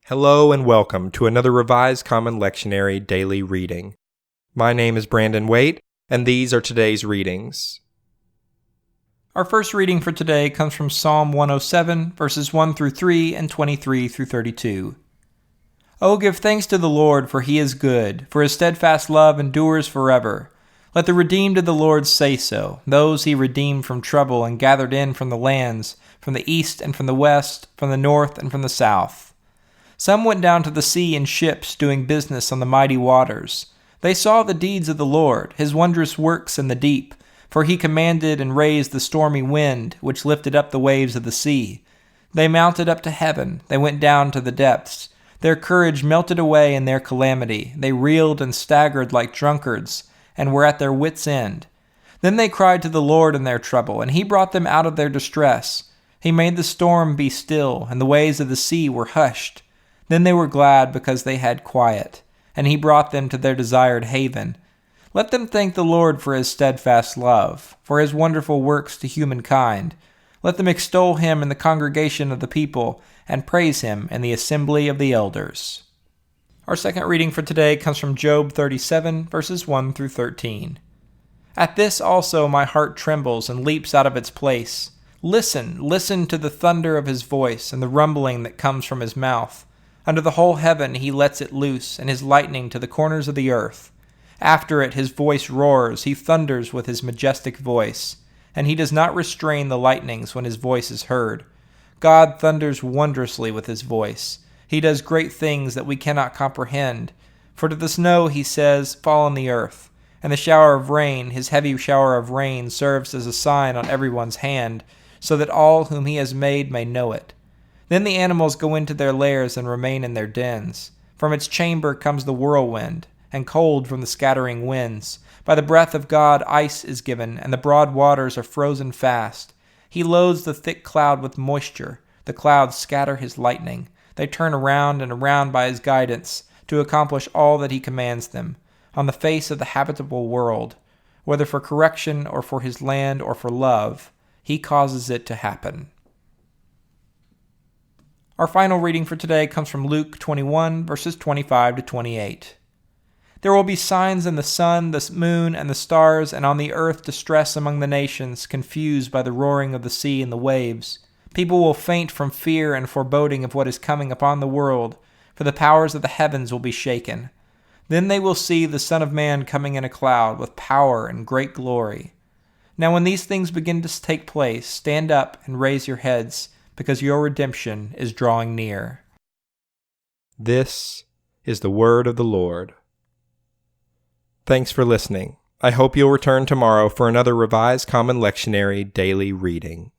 Hello and welcome to another Revised Common Lectionary daily reading. My name is Brandon Waite, and these are today's readings. Our first reading for today comes from Psalm 107, verses 1 through 3 and 23 through 32. Oh, give thanks to the Lord, for he is good, for his steadfast love endures forever. Let the redeemed of the Lord say so, those he redeemed from trouble and gathered in from the lands, from the east and from the west, from the north and from the south. Some went down to the sea in ships, doing business on the mighty waters. They saw the deeds of the Lord, his wondrous works in the deep. For he commanded and raised the stormy wind, which lifted up the waves of the sea. They mounted up to heaven, they went down to the depths. Their courage melted away in their calamity. They reeled and staggered like drunkards, and were at their wits' end. Then they cried to the Lord in their trouble, and he brought them out of their distress. He made the storm be still, and the waves of the sea were hushed. Then they were glad because they had quiet, and he brought them to their desired haven. Let them thank the Lord for his steadfast love, for his wonderful works to humankind. Let them extol him in the congregation of the people, and praise him in the assembly of the elders. Our second reading for today comes from Job 37, verses 1 through 13. At this also my heart trembles and leaps out of its place. Listen to the thunder of his voice and the rumbling that comes from his mouth. Under the whole heaven he lets it loose, and his lightning to the corners of the earth. After it his voice roars, he thunders with his majestic voice, and he does not restrain the lightnings when his voice is heard. God thunders wondrously with his voice. He does great things that we cannot comprehend. For to the snow he says, fall on the earth, and the shower of rain, his heavy shower of rain, serves as a sign on everyone's hand, so that all whom he has made may know it. Then the animals go into their lairs and remain in their dens. From its chamber comes the whirlwind, and cold from the scattering winds. By the breath of God ice is given, and the broad waters are frozen fast. He loads the thick cloud with moisture. The clouds scatter his lightning. They turn around and around by his guidance, to accomplish all that he commands them, on the face of the habitable world. Whether for correction or for his land or for love, he causes it to happen. Our final reading for today comes from Luke 21, verses 25 to 28. There will be signs in the sun, the moon, and the stars, and on the earth distress among the nations, confused by the roaring of the sea and the waves. People will faint from fear and foreboding of what is coming upon the world, for the powers of the heavens will be shaken. Then they will see the Son of Man coming in a cloud with power and great glory. Now when these things begin to take place, stand up and raise your heads, because your redemption is drawing near. This is the word of the Lord. Thanks for listening. I hope you'll return tomorrow for another Revised Common Lectionary daily reading.